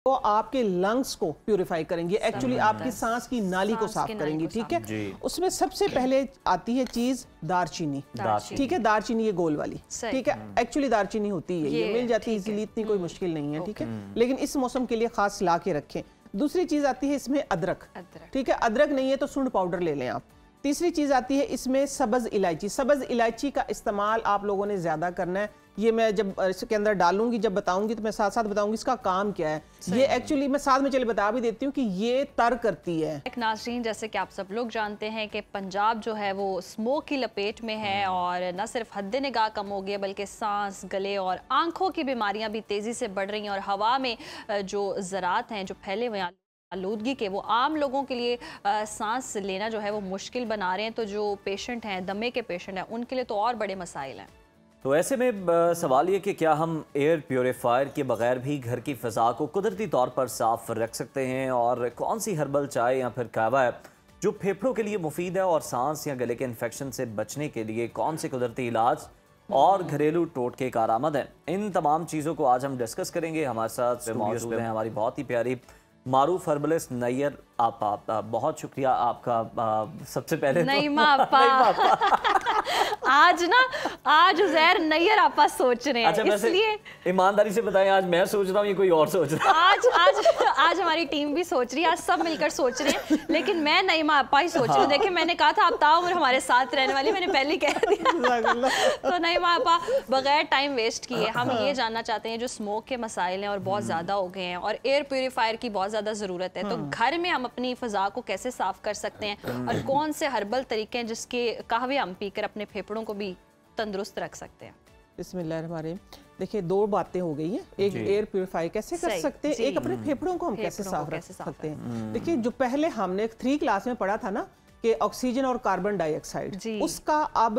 वो आपके लंग्स को प्यूरिफाई करेंगे, एक्चुअली आपकी सांस की नाली को साफ करेंगी। ठीक है, उसमें सबसे पहले आती है चीज दारचीनी। ठीक है, दारचीनी ये गोल वाली, ठीक है, एक्चुअली दारचीनी होती है, ये मिल जाती है इजीली, इतनी कोई मुश्किल नहीं है। ठीक है, लेकिन इस मौसम के लिए खास ला के रखें। दूसरी चीज आती है इसमें अदरक। ठीक है, अदरक नहीं है तो सूंड पाउडर ले लें आप। तीसरी चीज आती है इसमें सब्ज इलायची। सब्ज इलायची का इस्तेमाल आप लोगों ने ज्यादा करना है। ये मैं जब इसके अंदर डालूंगी, जब बताऊंगी तो मैं साथ साथ बताऊंगी इसका काम क्या है। ये एक्चुअली मैं साथ में चले बता भी देती हूँ कि ये तर करती है। नाज़रीन, जैसे कि आप सब लोग जानते हैं कि पंजाब जो है वो स्मोक की लपेट में है और न सिर्फ हद्दे निगाह कम हो गई है बल्कि सांस, गले और आंखों की बीमारियां भी तेजी से बढ़ रही हैं और हवा में जो ज़रात हैं जो फैले हुए आलूदगी के, वो आम लोगों के लिए सांस लेना जो है वो मुश्किल बना रहे हैं। तो जो पेशेंट हैं, दमे के पेशेंट हैं, उनके लिए तो और बड़े मसाइल हैं। तो ऐसे में सवाल ये कि क्या हम एयर प्योरीफायर के बगैर भी घर की फ़िज़ा को कुदरती तौर पर साफ रख सकते हैं, और कौन सी हर्बल चाय या फिर कहवा है जो फेफड़ों के लिए मुफीद है, और सांस या गले के इन्फेक्शन से बचने के लिए कौन से कुदरती इलाज और घरेलू टोटके कारआमद हैं। इन तमाम चीज़ों को आज हम डिस्कस करेंगे। हमारे साथ मौजूद हैं हमारी बहुत ही प्यारी मारूफ हर्बलिस्ट नैयर आपा। बहुत शुक्रिया आपका। सबसे पहले नईमा आपा। आज उज़ैर नैयर आपा सोच रहे हैं। अच्छा, इसलिए ईमानदारी से बताएं, आज मैं सोच रहा हूँ, ये कोई और सोच रहा है? आज हमारी टीम भी सोच रही है, आज सब मिलकर सोच रहे हैं, लेकिन मैं नईमा आपा ही सोच रही हूँ। देखिए, मैंने कहा था आप ताउम्र हमारे साथ रहने वाली, मैंने पहले कह दिया। तो नईमा आपा, बगैर टाइम वेस्ट किए हम ये जानना चाहते हैं, जो स्मोक के मसाइल हैं और बहुत ज्यादा हो गए हैं और एयर प्योरीफायर की बहुत ज्यादा जरूरत है, तो घर में हम अपनी फिजा को कैसे साफ कर सकते हैं और कौन से हर्बल तरीके हैं जिसके कहवे हम पीकर अपने फेफड़ों को भी तंदुरुस्त रख सकते हैं। बिस्मिल्लाहिर्रहमानिर्रहीम। देखिए, दो बातें हो गई हैं। एक एयर प्योरीफायर कैसे कर सकते हैं, एक अपने फेफड़ों को हम कैसे साफ रख सकते हैं। देखिए, जो पहले हमने 3 क्लास में पढ़ा था ना कि ऑक्सीजन और कार्बन डाइऑक्साइड, उसका अब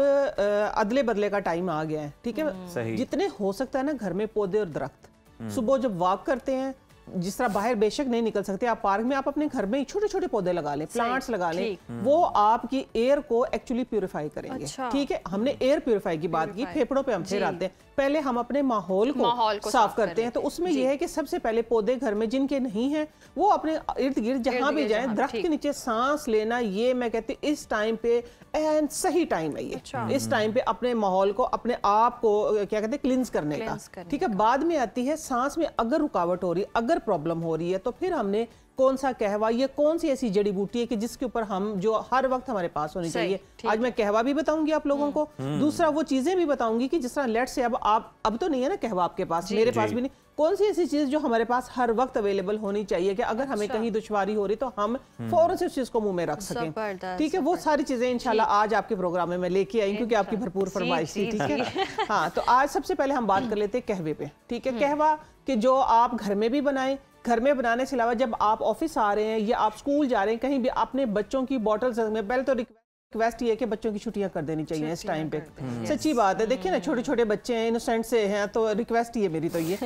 अदले बदले का टाइम आ गया है। ठीक है, जितने हो सकता है ना घर में पौधे और दरख्त, सुबह जब वॉक करते हैं, जिस तरह बाहर बेशक नहीं निकल सकते आप पार्क में, आप अपने घर में छोटे छोटे पौधे लगा लें, प्लांट्स लगा लें, वो आपकी एयर को एक्चुअली प्यूरिफाई करेंगे। ठीक है, हमने एयर प्यूरिफाई की बात की, फेफड़ों पे हम फिर आते हैं। पहले हम अपने माहौल को साफ करते हैं, तो उसमें यह है कि सबसे पहले पौधे घर में जिनके नहीं हैं वो अपने इर्द गिर्द जहां भी जाएं, दरख्त के नीचे सांस लेना, ये मैं कहती हूँ इस टाइम पे एंड सही टाइम है ये। इस टाइम पे अपने माहौल को, अपने आप को क्या कहते हैं, क्लींस करने का। ठीक है, बाद में आती है सांस में अगर रुकावट हो रही है, अगर प्रॉब्लम हो रही है, तो फिर हमने कौन सा कहवा, ये कौन सी ऐसी जड़ी बूटी है कि जिसके ऊपर हम जो हर वक्त हमारे पास होनी चाहिए। आज मैं कहवा भी बताऊंगी आप लोगों को, दूसरा वो चीजें भी बताऊंगी कि जिस तरह लेट से अब तो नहीं है ना कहवा आपके पास, मेरे पास भी नहीं, कौन सी ऐसी चीज जो हमारे पास हर वक्त अवेलेबल होनी चाहिए कि अगर हमें कहीं दुश्वारी हो रही तो हम फौरन से उस चीज को मुंह में रख सकें। ठीक है, वो सारी चीजें इंशाल्लाह आज आपके प्रोग्राम में मैं लेके आई, क्योंकि आपकी भरपूर फरमाइश थी। ठीक है, हाँ, तो आज सबसे पहले हम बात कर लेते हैं कहवे पे। ठीक है, कहवा कि जो आप घर में भी बनाएं, घर में बनाने से अलावा जब आप ऑफिस आ रहे हैं या आप स्कूल जा रहे हैं, कहीं भी अपने बच्चों की बॉटल्स में, पहले तो रिक्वेस्ट ये कि बच्चों की छुट्टियां कर देनी चाहिए इस टाइम पे। सच्ची बात है, देखिए ना, छोटे छोटे बच्चे हैं, इनोसेंट से हैं, तो रिक्वेस्ट ही है मेरी तो ये।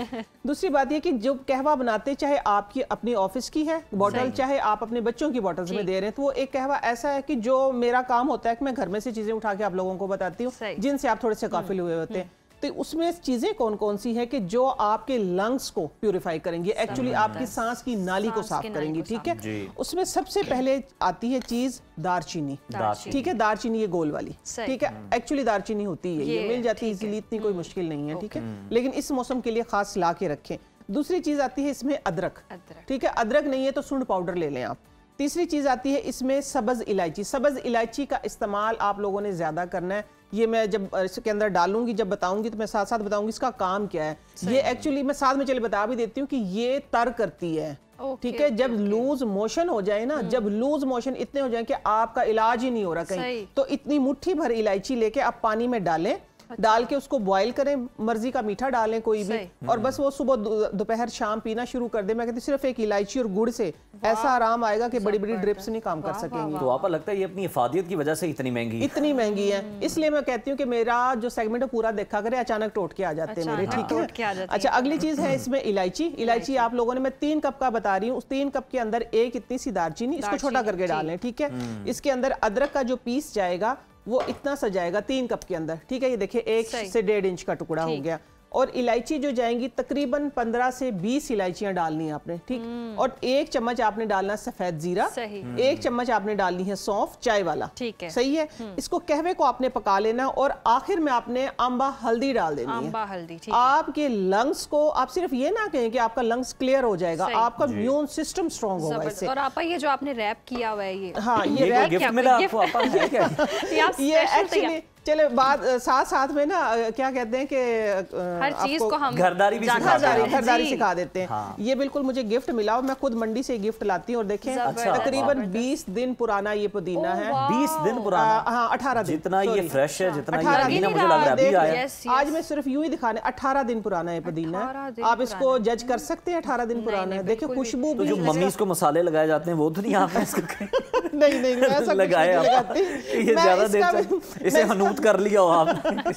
दूसरी बात ये कि जो कहवा बनाते, चाहे आपकी अपनी ऑफिस की है बॉटल, चाहे आप अपने बच्चों की बॉटल्स में दे रहे हैं, तो वो एक कहवा ऐसा है कि जो मेरा काम होता है कि मैं घर में से चीजें उठा के आप लोगों को बताती हूँ जिनसे आप थोड़े से काफिल हुए होते हैं। तो उसमें चीजें कौन कौन सी है कि जो आपके लंग्स को प्यूरिफाई करेंगे, एक्चुअली आपकी सांस की नाली को साफ करेंगी। ठीक है, उसमें सबसे पहले आती है चीज दारचीनी। ठीक है, दारचीनी ये गोल वाली, ठीक है, एक्चुअली दारचीनी होती है, ये मिल जाती है इजीली, इतनी कोई मुश्किल नहीं है। ठीक है, लेकिन इस मौसम के लिए खास ला के रखें। दूसरी चीज आती है इसमें अदरक। ठीक है, अदरक नहीं है तो सूंड पाउडर ले लें आप। तीसरी चीज आती है इसमें सब्ज इलायची। सब्ज इलायची का इस्तेमाल आप लोगों ने ज्यादा करना है। ये मैं जब इसके अंदर डालूंगी, जब बताऊंगी तो मैं साथ साथ बताऊंगी इसका काम क्या है। ये एक्चुअली मैं साथ में चले बता भी देती हूँ कि ये तर करती है। ठीक है, जब लूज मोशन हो जाए ना, जब लूज मोशन इतने हो जाए कि आपका इलाज ही नहीं हो रहा कहीं, तो इतनी मुट्ठी भर इलायची लेके आप पानी में डालें, डाल के उसको बॉईल करें, मर्जी का मीठा डालें कोई भी, और बस वो सुबह दोपहर शाम पीना शुरू कर दे। मैं कहती सिर्फ एक इलायची और गुड़ से ऐसा आराम आएगा कि बड़ी बड़ी ड्रिप्स नहीं काम कर सकेंगी। तो आपको लगता है ये अपनी इफादियत की वजह से इतनी महंगी है? इसलिए मैं कहती हूँ कि मेरा जो सेगमेंट है पूरा देखा करे, अचानक टोट के आ जाते हैं मेरे। ठीक है, अच्छा, अगली चीज है इसमें इलायची। इलायची आप लोगों ने, मैं 3 कप का बता रही हूँ, उस 3 कप के अंदर एक इतनी सी दारचीनी, इसको छोटा करके डालें। ठीक है, इसके अंदर अदरक का जो पीस जाएगा वो इतना सा जाएगा 3 कप के अंदर। ठीक है, ये देखिए 1 से 1.5 इंच का टुकड़ा हो गया, और इलायची जो जाएंगी तकरीबन 15 से 20 इलायचियां डालनी है आपने, ठीक। और 1 चम्मच आपने डालना सफेद जीरा, 1 चम्मच आपने डालनी है सौंफ चाय वाला, ठीक है, सही है। इसको कहवे को आपने पका लेना और आखिर में आपने अम्बा हल्दी डाल देनी है। अम्बा हल्दी, ठीक। आपके लंग्स को आप सिर्फ ये ना कहें कि आपका लंग्स क्लियर हो जाएगा, आपका इम्यून सिस्टम स्ट्रॉन्ग होगा इससे। और आपा ये जो आपने रैप किया हुआ है, ये हाँ, ये रैप गिफ्ट मिला आपको, आपा है क्या? ये एक्चुअली चले बात साथ साथ में ना क्या कहते हैं कि हर चीज को हम घरदारी सिखा देते हैं। हाँ। ये बिल्कुल मुझे गिफ्ट मिला और मैं खुद मंडी से गिफ्ट लाती हूँ और देखें तकरीबन 20 दिन पुराना ये पुदीना है। 20 दिन पुराना? हाँ, 18 दिन। जितना ये फ्रेश है, जितना मुझे लग रहा है अभी आया। आज मैं सिर्फ यूं ही दिखाने, 18 दिन पुराना ये पुदीना है। आप इसको जज कर सकते हैं 18 दिन पुराना है। देखिए खुशबू भी, जो मम्मी को मसाले लगाए जाते हैं वो तो नहीं आपने नहीं ऐसा लगाया, ये ज्यादा देर इसे हनूत कर लिया हो आपने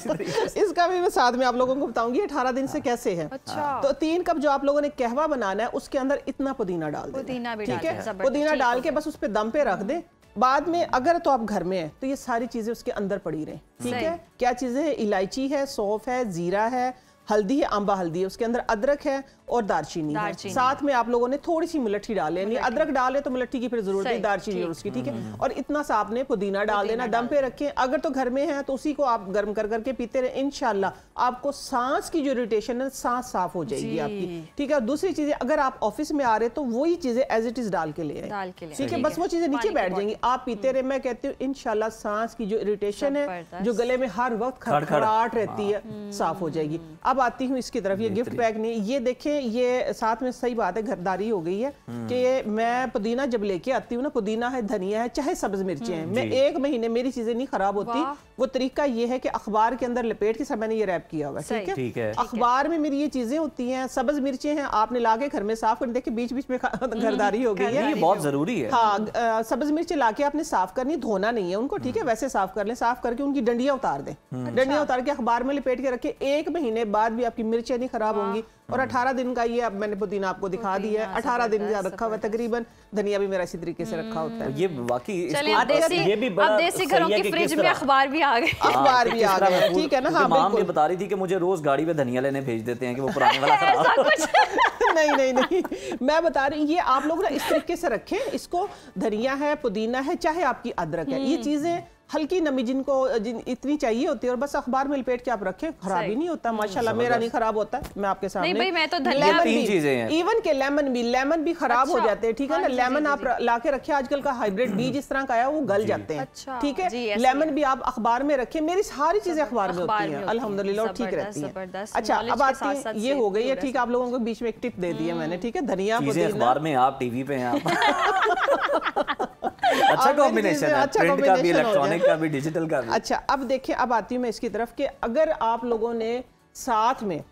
इसका भी मैं साथ में आप लोगों को बताऊंगी 18 दिन से कैसे है। अच्छा। तो 3 कप जो आप लोगों ने कहवा बनाना है उसके अंदर इतना पुदीना डाल देना, ठीक है। पुदीना डाल के बस उस पे दम पे रख दे। बाद में अगर तो आप घर में है तो ये सारी चीजें उसके अंदर पड़ी रहे, ठीक है। क्या चीजें है? इलायची है, सौंफ है, जीरा है, हल्दी है, अम्बा हल्दी है, उसके अंदर अदरक है और दालचीनी है। साथ में आप लोगों ने थोड़ी सी मुलट्ठी डाले, यानी अदरक डाले तो मुलट्ठी की फिर जरूरत नहीं, दालचीनी और उसकी, ठीक है। और इतना सा आपने पुदीना डाल देना, दम पे रखें। अगर तो घर में है तो उसी को आप गर्म कर करके पीते रहे, इंशाल्लाह आपको सांस की जो इरिटेशन है सांस साफ हो जाएगी आपकी, ठीक है। दूसरी चीजें अगर आप ऑफिस में आ रहे तो वही चीजें एज इट इज डाल के ले आए, ठीक है। बस वो चीजें नीचे बैठ जाएंगी, आप पीते रहे। मैं कहती हूँ इंशाल्लाह सांस की जो इरिटेशन है, जो गले में हर वक्त खड़खड़ाहट रहती है, साफ हो जाएगी। अब आती हूँ इसकी तरफ। ये गिफ्ट बैग नहीं, ये देखें, ये साथ में सही बात है घरदारी हो गई है कि मैं पुदीना जब लेके आती हूँ ना, पुदीना है, धनिया है, चाहे सब्ज मिर्चें हैं, मैं 1 महीने मेरी चीजें नहीं खराब होती। वो तरीका ये है कि अखबार के अंदर लपेट के सब मैंने ये रैप किया हुआ है, ठीक है। अखबार में मेरी ये चीजें होती हैं, सब्ज मिर्चें हैं, आपने लाके घर में साफ कर, देखिए बीच बीच में घरदारी हो गई है, ये बहुत जरूरी है। हाँ, सब्ज मिर्चें लाके आपने साफ करनी, धोना नहीं है उनको, ठीक है। वैसे साफ कर ले, साफ करके उनकी डंडियां उतार दें, डंडियां उतार के अखबार में लपेट के रखे। 1 महीने बाद भी आपकी मिर्चें नहीं खराब होंगी। और 18 दिन का ये अब मैंने पुदीना आपको दिखा दिया है, 18 दिन का रखा हुआ तकरीबन। धनिया भी मेरा इसी तरीके से रखा होता है। ये वाकई ये भी बड़ा देसी घरों की फ्रिज में अखबार भी आ गए, अखबार भी आ गए, ठीक है ना। हाँ, माम ये बता रही थी कि मुझे रोज गाड़ी में धनिया लेने भेज देते हैं कि वो पुराने वाला खराब। नहीं, मैं बता रही हूँ ये आप लोग ना इस तरीके से रखें इसको। धनिया है, पुदीना है, चाहे आपकी अदरक है, ये चीजें हल्की नमी जिनको इतनी चाहिए होती है और बस अखबार में लपेट के आप रखें, खराब ही नहीं होता माशाल्लाह। मेरा नहीं खराब होता, मैं आपके सामने। नहीं भाई, मैं तो धनिया तीन चीजें हैं, इवन के लेमन भी खराब हो जाते हैं, ठीक है ना। लेमन आप लाके रखे, आजकल का हाइब्रिड बीज इस तरह का आया वो गल जाते हैं, ठीक है। लेमन भी आप अखबार में रखें, मेरी सारी चीजें अखबार में होती हैं अल्हम्दुलिल्लाह, ठीक रहती है। अच्छा, अब आती है, ये हो गई है, ठीक है। आप लोगों को बीच में एक टिप दे दी है मैंने, ठीक है। धनिया अखबार में, आप टीवी पे हैं, अच्छा कॉम्बिनेशन है, प्रिंट का भी, इलेक्ट्रॉनिक का भी, डिजिटल का भी। अच्छा, अब देखिए, अब आती हूँ मैं इसकी तरफ कि अगर आप लोगों ने साथ में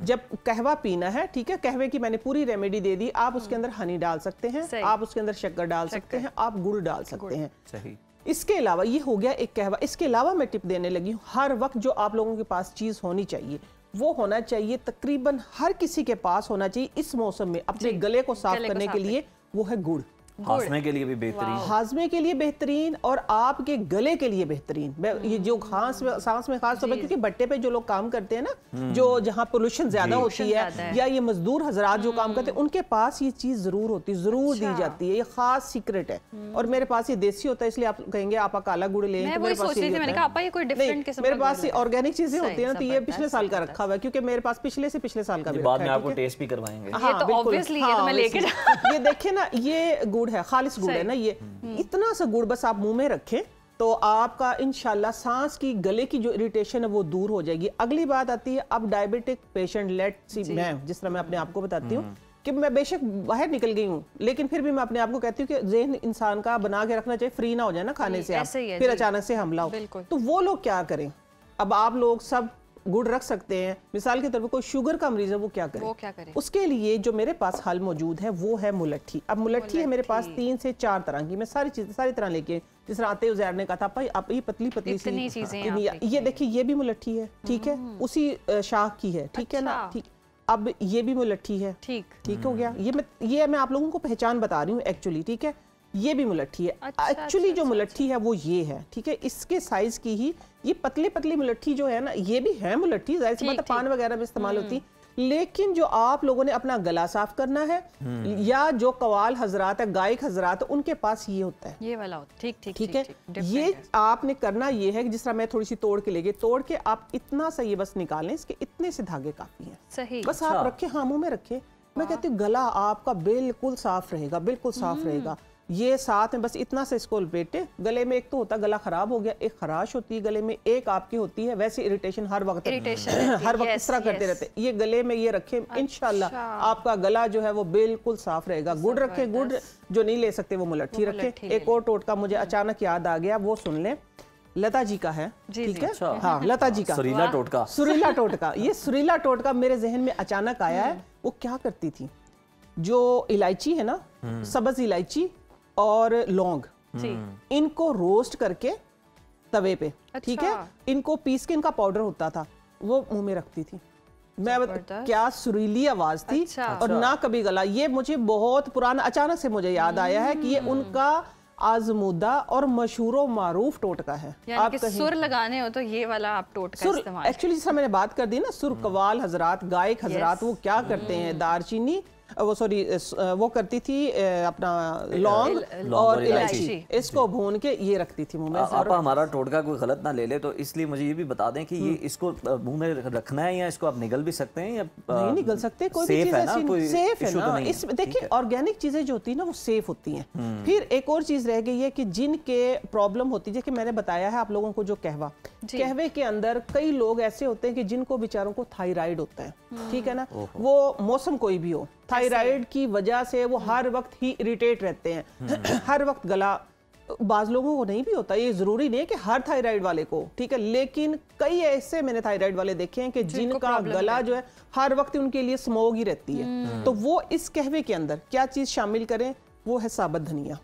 जब कहवा पीना है, ठीक है, कहवे की मैंने पूरी रेमेडी दे दी। आप उसके अंदर हनी डाल सकते हैं, आप उसके अंदर शक्कर डाल सकते हैं, आप गुड़ डाल सकते हैं, सही। इसके अलावा ये हो गया एक कहवा। इसके अलावा मैं टिप देने लगी हूँ, हर वक्त जो आप लोगों के पास चीज होनी चाहिए वो होना चाहिए, तकरीबन हर किसी के पास होना चाहिए इस मौसम में अपने गले को साफ करने के लिए, वो है गुड़। हाजमे के लिए भी बेहतरीन, हाजमे के लिए बेहतरीन और आपके गले के लिए बेहतरीन। ये जो सांस में खास तौर पर, क्योंकि भट्टे पे जो लोग काम करते हैं ना, जो जहाँ पोल्यूशन ज्यादा होती है, या ये मजदूर हजरात जो काम करते हैं, उनके पास ये चीज जरूर होती है, जरूर दी जाती है। ये खास सीक्रेट है और मेरे पास ये देसी होता है, इसलिए आप कहेंगे आप काला गुड़ लें, तो मेरे पास मेरे पास ऑर्गेनिक चीजें होती है ना, तो ये पिछले साल का रखा हुआ है, क्योंकि मेरे पास पिछले साल का भी बाद में आपको टेस्ट भी करवाएंगे। ये देखिए ना, ये गुड़ है, खालिस गुड़ है ना, ये इतना सा गुड़ बस आप मुंह में रखें तो आपका इंशाल्लाह सांस की, गले की जो इरिटेशन है वो दूर हो जाएगी। अगली बात आती है, अब डायबिटिक पेशेंट, लेट सी, मैं जिस तरह मैं अपने आप को बताती हूँ कि मैं बेशक बाहर निकल गई हूँ, लेकिन फिर भी मैं अपने आप को कहती हूँ कि ज़हन इंसान का बना के रखना चाहिए, फ्री ना हो जाए ना खाने से आप, फिर अचानक से हमला हो। तो वो लोग क्या करें? अब आप लोग सब गुड़ रख सकते हैं, मिसाल के तौर पर कोई शुगर का मरीज है, वो क्या करे? उसके लिए जो मेरे पास हल मौजूद है वो है मुलट्ठी। अब मुलट्ठी है मेरे पास 3 से 4 तरह की, मैं सारी तरह लेके, जिस तरह आते उजैर ने कहा था भाई आप ये पतली सी, ये देखिए ये भी मुलट्ठी है, ठीक है, उसी शाख की है, ठीक है ना, ठीक। अब ये भी मुलट्ठी है, ठीक हो गया। ये मैं आप लोगों को पहचान बता रही हूँ एक्चुअली, ठीक है। ये भी मुलट्ठी है। एक्चुअली जो मुलट्ठी है वो ये है, ठीक है, इसके साइज की ही ये पतली पतली मुलट्ठी जो है ना, ये भी है मुलट्ठी, जाहिर सी बात है पान वगैरह में इस्तेमाल होती, लेकिन जो आप लोगों ने अपना गला साफ करना है या जो कवाल हजरात है, गायक हजरात, उनके पास ये होता है, ये वाला होता है। ठीक है, ये आपने करना ये है कि जिस तरह मैं थोड़ी सी तोड़ के ले गई, तोड़ के आप इतना सा ये बस निकालें, इसके इतने से धागे काफी हैं, सही, बस आप रखे, हाँ मुंह में रखे। मैं कहती हूँ गला आपका बिल्कुल साफ रहेगा, बिल्कुल साफ रहेगा। ये साथ में बस इतना से इसको लपेटे। गले में एक तो होता गला खराब हो गया, एक खराश होती है गले में, एक आपकी होती है वैसे इरिटेशन, हर वक्त हर वक्त इस तरह करते रहते। ये गले में ये रखे, इंशाल्लाह आपका गला जो है वो बिल्कुल साफ रहेगा। गुड़ रखे, गुड़ जो नहीं ले सकते वो मुलट्ठी रखे। एक और टोटका मुझे अचानक याद आ गया, वो सुन लें, लता जी का है, ठीक है, हाँ लता जी का सुरीला टोटका। सुरीला टोटका, ये सुरीला टोटका मेरे जहन में अचानक आया है। वो क्या करती थी, जो इलायची है ना, सब्ज इलायची और लौंग, इनको रोस्ट करके तवे पे, ठीक है, इनको पीस के इनका पाउडर होता था, वो मुंह में रखती थी। मैं क्या सुरीली आवाज थी, और ना कभी गला। ये मुझे बहुत पुराना, अचानक से मुझे याद आया है कि ये उनका आजमूदा और मशहूर मारूफ टोटका है। आप सुर लगाने हो तो ये वाला आप टोटका इस्तेमाल। एक्चुअली जिस मैंने बात कर दी ना, सुर कवाल हजरात, गायक हजरात, वो क्या करते हैं, दारचीनी, वो सॉरी वो करती थी अपना लौंग और इलायची, इसको भून के ये रखती थी मुंह में। आप हमारा टोटका कोई गलत ना ले ले, तो इसलिए मुझे ये भी बता दें कि ये इसको मुंह में रखना है या इसको आप निगल भी सकते हैं, या नहीं निगल सकते, कोई भी चीज ऐसी सेफ है ना। इस देखिए ऑर्गेनिक चीजें जो होती है ना वो सेफ होती हैं। फिर एक और चीज रह गई है कि जिनके प्रॉब्लम होती है, कि मैंने बताया है आप लोगों को, जो कहवा, कहवे के अंदर कई लोग ऐसे होते हैं कि जिनको बेचारों को थायराइड होता है, ठीक है ना, वो मौसम कोई भी हो, थायराइड की वजह से वो हर वक्त ही इरिटेट रहते हैं, हर वक्त गला, बाज लोगों को नहीं भी होता, ये जरूरी नहीं है कि हर थायराइड वाले को, ठीक है, लेकिन कई ऐसे मैंने थायराइड वाले देखे हैं कि जिनका गला जो है हर वक्त उनके लिए स्मोग ही रहती है। तो वो इस कहवे के अंदर क्या चीज शामिल करें, वो है साबुत धनिया,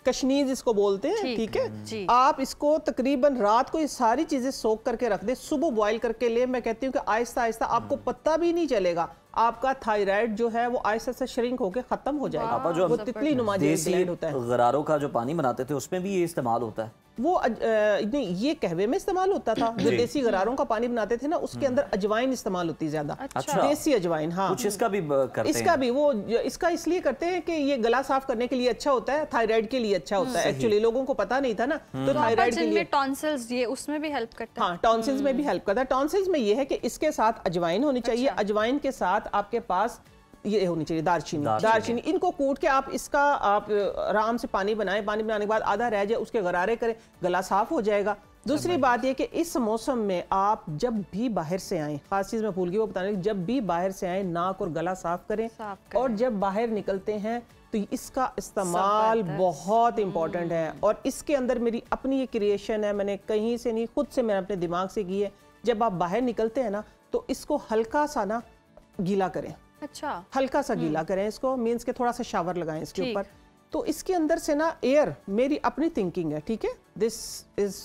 कशनीज इसको बोलते हैं, ठीक है। आप इसको तकरीबन रात को ये सारी चीजें सोख करके रख दे, सुबह बॉईल करके ले। मैं कहती हूँ कि आहिस्ता आहिस्ता आपको पता भी नहीं चलेगा, आपका थायराइड जो है वो आहिस्ता से श्रिंक होकर खत्म हो जाएगा। जो तितली नुमा ग्लैंड होता है, गरारों का जो पानी बनाते थे उसमें भी ये इस्तेमाल होता है। वो नहीं, ये कहवे में इस्तेमाल होता था। जो देसी गरारों का पानी बनाते थे ना, उसके अंदर अजवाइन इस्तेमाल होती ज्यादा, देसी अजवाइन। हाँ, कुछ इसका भी करते इसका हैं। भी वो इसका इसलिए करते हैं कि ये गला साफ करने के लिए अच्छा होता है, थायराइड के लिए अच्छा होता है। एक्चुअली लोगों को पता नहीं था ना, तो थायराइड के लिए टॉन्सिल्स, ये उसमें भी हेल्प करता है। हाँ, टॉन्सिल्स में भी हेल्प करता है। टॉन्सिल्स में ये है कि इसके साथ अजवाइन होनी चाहिए, अजवाइन के साथ आपके पास ये होनी चाहिए दारचीनी। इनको कूट के आप इसका आप आराम से पानी बनाएं, पानी बनाने के बाद आधा रह जाए उसके गरारे करें, गला साफ हो जाएगा। दूसरी बात ये कि इस मौसम में आप जब भी बाहर से आएं, खास चीज मैं भूल गई वो बताने, जब भी बाहर से आएं नाक और गला साफ करें, और जब बाहर निकलते हैं तो इसका इस्तेमाल बहुत इंपॉर्टेंट है। और इसके अंदर मेरी अपनी ये क्रिएशन है, मैंने कहीं से नहीं, खुद से मैंने अपने दिमाग से की है। जब आप बाहर निकलते हैं ना, तो इसको हल्का सा ना गीला करें, हल्का सा गीला करें इसको, मीन्स के थोड़ा सा शावर लगाएं इसके ऊपर, तो इसके अंदर से ना एयर, मेरी अपनी थिंकिंग है, ठीक है, this is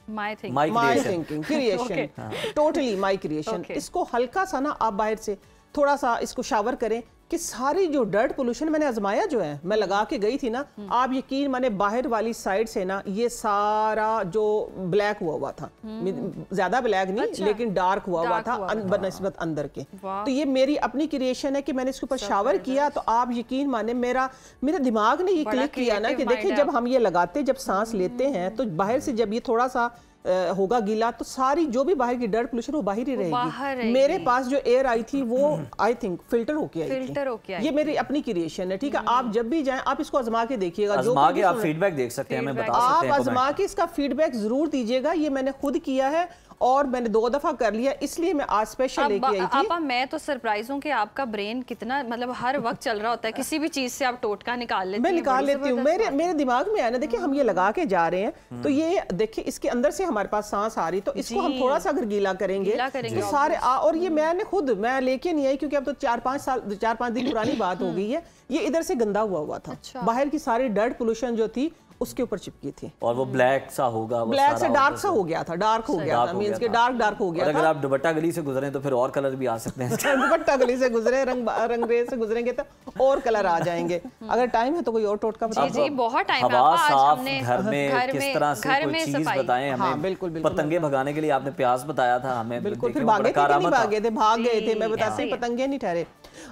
my thinking creation, totally my creation. इसको हल्का सा ना आप बाहर से थोड़ा सा इसको शावर करें कि सारी जो डर्ट पोल्यूशन मैंने आजमाया जो है, मैं लगा के गई थी ना, आप यकीन माने बाहर वाली साइड से ना ये सारा जो ब्लैक हुआ था, ज्यादा ब्लैक नहीं लेकिन डार्क हुआ था बनस्बत अंदर के। तो ये मेरी अपनी क्रिएशन है कि मैंने इसके ऊपर शावर किया, तो आप यकीन माने मेरा दिमाग ने ये क्लिक किया ना कि देखिए जब हम ये लगाते, जब सांस लेते हैं, तो बाहर से जब ये थोड़ा सा होगा गीला, तो सारी जो भी बाहर की डर्ट पोल्यूशन वो बाहर ही रहेगी। मेरे पास जो एयर आई थी वो आई थिंक फिल्टर होके आई थी। ये मेरी अपनी क्रिएशन है, ठीक है। आप जब भी जाएं आप इसको आजमा के देखिएगा, आजमा के आप फीडबैक देख सकते हैं, हमें बता सकते हैं, आप आजमा के इसका फीडबैक जरूर दीजिएगा। ये मैंने खुद किया है और मैंने 2 दफा कर लिया, इसलिए मैं आज स्पेशल लेके आई थी। आपा मैं तो सरप्राइज हूँ कि आपका ब्रेन कितना मतलब हर वक्त चल रहा होता है, किसी भी चीज से आप टोटका निकाल लेते हैं। मैं निकाल लेती हूँ, मेरे दिमाग में आया ना, देखिए हम ये लगा के जा रहे हैं, तो ये देखिए इसके अंदर से हमारे पास सांस आ रही, तो इसको हम थोड़ा सा अगर गीला करेंगे तो सारे और ये मैं लेके नहीं आई, क्योंकि अब तो 4-5 दिन पुरानी बात हो गई है। ये इधर से गंदा हुआ था, बाहर की सारी डर्ट पोल्यूशन जो थी उसके ऊपर चिपकी थी। और वो ब्लैक सा होगा, ब्लैक से डार्क सा हो गया था, डार्क हो गया था, मींस के डार्क हो गया था। अगर आप दुपट्टा गली से गुजरे तो फिर और कलर भी आ सकते हैं। दुपट्टा गली से गुजरे, रंगरेज से गुजरेंगे तो और कलर आ जाएंगे। अगर टाइम है तो कोई और टोटका बताओ। जी बहुत टाइम है। हवा साफ घर में किस तरह से कोई चीज बताएं हमें। बिल्कुल पतंगे भगाने के लिए आपने प्याज बताया था हमें। बिल्कुल, फिर भागे थे कि नहीं भागे थे? भाग गए थे, मैं बताती हूँ, पतंगे नहीं ठहरे।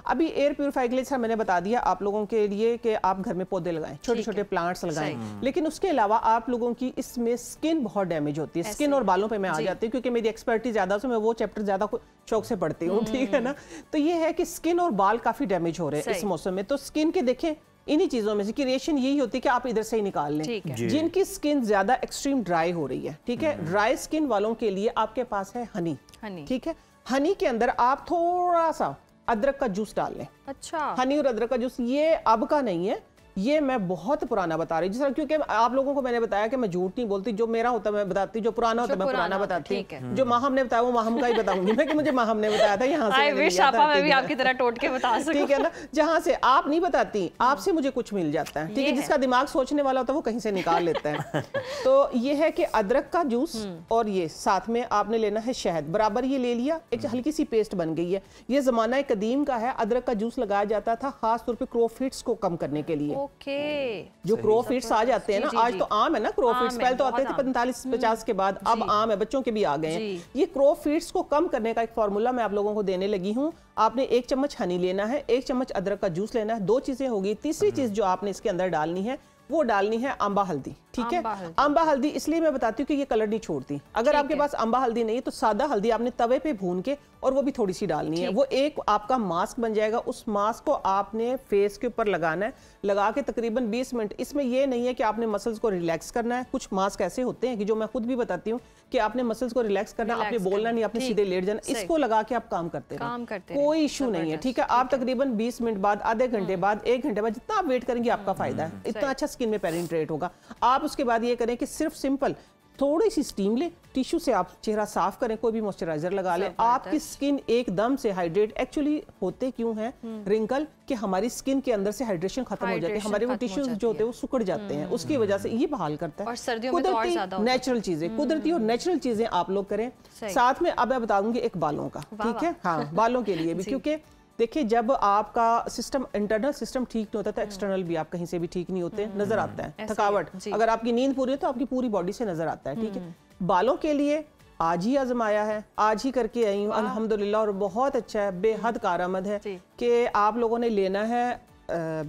अभी एयर प्यूरिफायर के लिए सर मैंने बता दिया आप लोगों के लिए कि आप घर में पौधे लगाएं, छोटे छोटे प्लांट्स लगाएं, लेकिन उसके अलावा आप लोगों की इसमें स्किन बहुत डैमेज होती है। स्किन और बालों पे मैं आ जाती हूँ क्योंकि मेरी एक्सपर्टीज ज्यादा है, मैं वो चैप्टर ज्यादा शौक से पढ़ती हूँ, ठीक है ना। तो ये है कि स्किन और बाल काफी डैमेज हो रहे हैं इस मौसम में। तो स्किन के देखें इन्हीं चीजों में से क्रिएशन यही होती है कि आप इधर से ही निकाल लें। जिनकी स्किन ज्यादा एक्सट्रीम ड्राई हो रही है, ठीक है, ड्राई स्किन वालों के लिए आपके पास है हनी, ठीक है। हनी के अंदर आप थोड़ा सा अदरक का जूस डाल लें। अच्छा, हनी और अदरक का जूस, ये अब का नहीं है, ये मैं बहुत पुराना बता रही हूँ, क्योंकि आप लोगों को मैंने बताया कि मैं झूठ नहीं बोलती, जो मेरा होता मैं बताती, जो पुराना होता मैं पुराना बताती हूँ। जो माहम ने बताया वो माहम का ही बताऊंगी मैं, कि मुझे माहम ने बताया था, यहाँ से मैं भी आपकी तरह टोट के बता सकूं, ठीक है ना। जहाँ से आप नहीं बताती, आपसे मुझे कुछ मिल जाता है, ठीक है। जिसका दिमाग सोचने वाला होता है वो कहीं से निकाल लेता है। तो ये है कि अदरक का जूस और ये साथ में आपने लेना है शहद, बराबर ये ले लिया, एक हल्की सी पेस्ट बन गई है। ये जमाना कदीम का है, अदरक का जूस लगाया जाता था खास तौर पर क्रोफिट्स को कम करने के लिए। जो क्रोफिट्स आ जाते हैं ना, आज तो आम है ना क्रोफिट्स, पहले तो आते थे 45-50 के बाद, अब आम है, बच्चों के भी आ गए हैं। ये क्रोफिट्स को कम करने का एक फार्मूला मैं आप लोगों को देने लगी हूँ। आपने 1 चम्मच हनी लेना है, 1 चम्मच अदरक का जूस लेना है, 2 चीजें होगी। तीसरी चीज जो आपने इसके अंदर डालनी है वो डालनी है अंबा हल्दी, ठीक है। अंबा हल्दी इसलिए मैं बताती हूँ कि ये कलर नहीं छोड़ती। अगर आपके पास अंबा हल्दी नहीं है तो सादा हल्दी आपने तवे पे भून के और वो भी थोड़ी सी डालनी है। वो एक आपका मास्क बन जाएगा। उस मास्क को आपने फेस के ऊपर लगाना है, लगा के तकरीबन 20 मिनट। इसमें ये नहीं है कि आपने मसल्स को रिलैक्स करना है। कुछ मास्क ऐसे होते हैं कि जो मैं खुद भी बताती हूँ कि आपने मसल्स को रिलैक्स करना, आपने बोलना नहीं, आपने सीधे लेट जाना। इसको लगा के आप काम करते हैं, कोई इशू नहीं है, ठीक है। आप तकरीबन 20 मिनट बाद, आधे घंटे बाद, 1 घंटे बाद, जितना आप वेट करेंगे आपका फायदा है, इतना अच्छा स्किन में पेनिट्रेट होगा। आप उसके बाद ये करें कि सिर्फ सिंपल थोड़ी सी स्टीम ले, टिश्यू से आप चेहरा साफ करें, कोई भी मॉइस्चराइजर लगा ले, आपकी स्किन एकदम से हाइड्रेट। एक्चुअली होते क्यों हैं रिंकल कि हमारी स्किन के अंदर से हाइड्रेशन खत्म हो जाती है, हमारे वो टिश्यूज जो होते हैं वो सुकड़ जाते हैं, उसकी वजह से ये बहाल करता है। और सर्दियों में तो और ज्यादा नेचुरल चीजें, कुदरती और नेचुरल चीजें आप लोग करें। साथ में अब मैं बता दूंगी एक बालों का, ठीक है, हाँ, बालों के लिए भी, क्योंकि देखिए जब आपका सिस्टम, इंटरनल सिस्टम ठीक नहीं होता तो एक्सटर्नल भी आप कहीं से भी ठीक नहीं होते, नजर आता है थकावट। अगर आपकी नींद पूरी है तो आपकी पूरी बॉडी से नजर आता है, ठीक है। बालों के लिए आज ही आजमाया है, आज ही करके आई हूँ अल्हम्दुलिल्लाह, और बहुत अच्छा है, बेहद कारआमद है। कि आप लोगों ने लेना है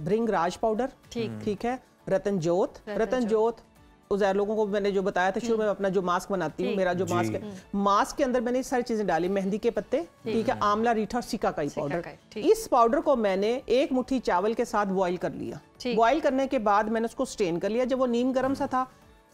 भृंगराज पाउडर, ठीक है, रतन जोत उज़ैर लोगों को मैंने जो बताया था शुरू में, अपना जो मास्क बनाती हूँ, मेरा जो मास्क है, मास्क के अंदर मैंने सारी चीजें डाली, मेहंदी के पत्ते, ठीक है, आंवला, रीठा और सिकाकाई पाउडर। इस पाउडर को मैंने 1 मुट्ठी चावल के साथ बॉईल कर लिया। बॉईल करने के बाद मैंने उसको स्ट्रेन कर लिया। जब वो नीम गर्म सा था,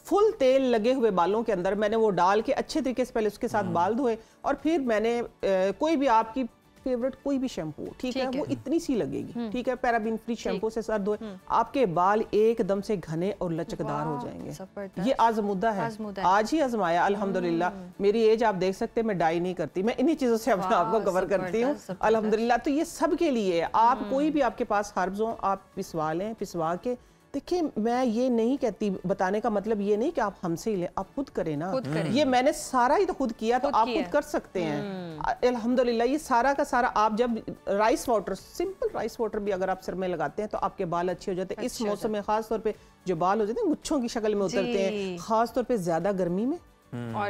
फुल तेल लगे हुए बालों के अंदर मैंने वो डाल के अच्छे तरीके से पहले उसके साथ बाल धोए, और फिर मैंने कोई भी आपकी फेवरेट कोई भी शैम्पू, ठीक है, वो इतनी सी लगेगी, ठीक है, पैराबीन फ्री शैम्पू से सर धोए, आपके बाल एकदम से घने और लचकदार हो जाएंगे। ये आजमुदा है, आज ही आजमाया अल्हम्दुलिल्लाह। मेरी एज आप देख सकते हैं, मैं डाई नहीं करती, मैं इन्हीं चीजों से अपने आप को कवर करती हूँ अल्हम्दुलिल्लाह। तो ये सब के लिए आप कोई भी आपके पास हर्ब्स हो, आप पिसवा लें, पिसवा के देखिए। मैं ये नहीं कहती, बताने का मतलब ये नहीं कि आप हमसे ही लें, आप खुद करें ना। ये मैंने सारा ही तो खुद किया, तो आप खुद कर सकते हैं अल्हम्दुलिल्लाह। ये सारा का सारा आप जब rice water, simple rice water भी अगर आप सिर में लगाते हैं तो आपके बाल अच्छे हो जाते हैं। इस मौसम में खास तौर पे जो बाल हो जाते हैं मुच्छों की शक्ल में उतरते हैं, खास तौर पे ज्यादा गर्मी में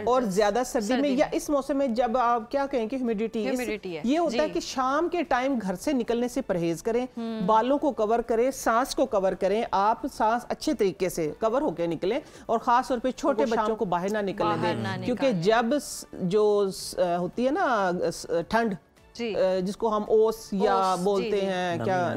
और ज्यादा सर्दी में, या इस मौसम में जब आप क्या कहें कि ह्यूमिडिटी है, ये होता है कि शाम के टाइम घर से निकलने से परहेज करें, बालों को कवर करें, सांस को कवर करें, आप सांस अच्छे तरीके से कवर होकर निकलें, और खास तौर पे छोटे बच्चों को बाहर ना निकलने दें, क्योंकि जब जो होती है ना ठंड, जिसको हम ओस या बोलते हैं, क्या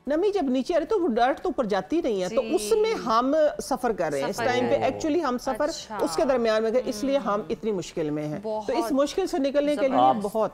नमी जब नीचे आ रही तो वो डर्ट तो ऊपर जाती नहीं है, तो उसमें हम सफर कर रहे हैं इस टाइम पे। एक्चुअली हम सफर उसके दरमियान में गए, इसलिए हम इतनी मुश्किल में हैं। तो इस मुश्किल से निकलने के लिए बहुत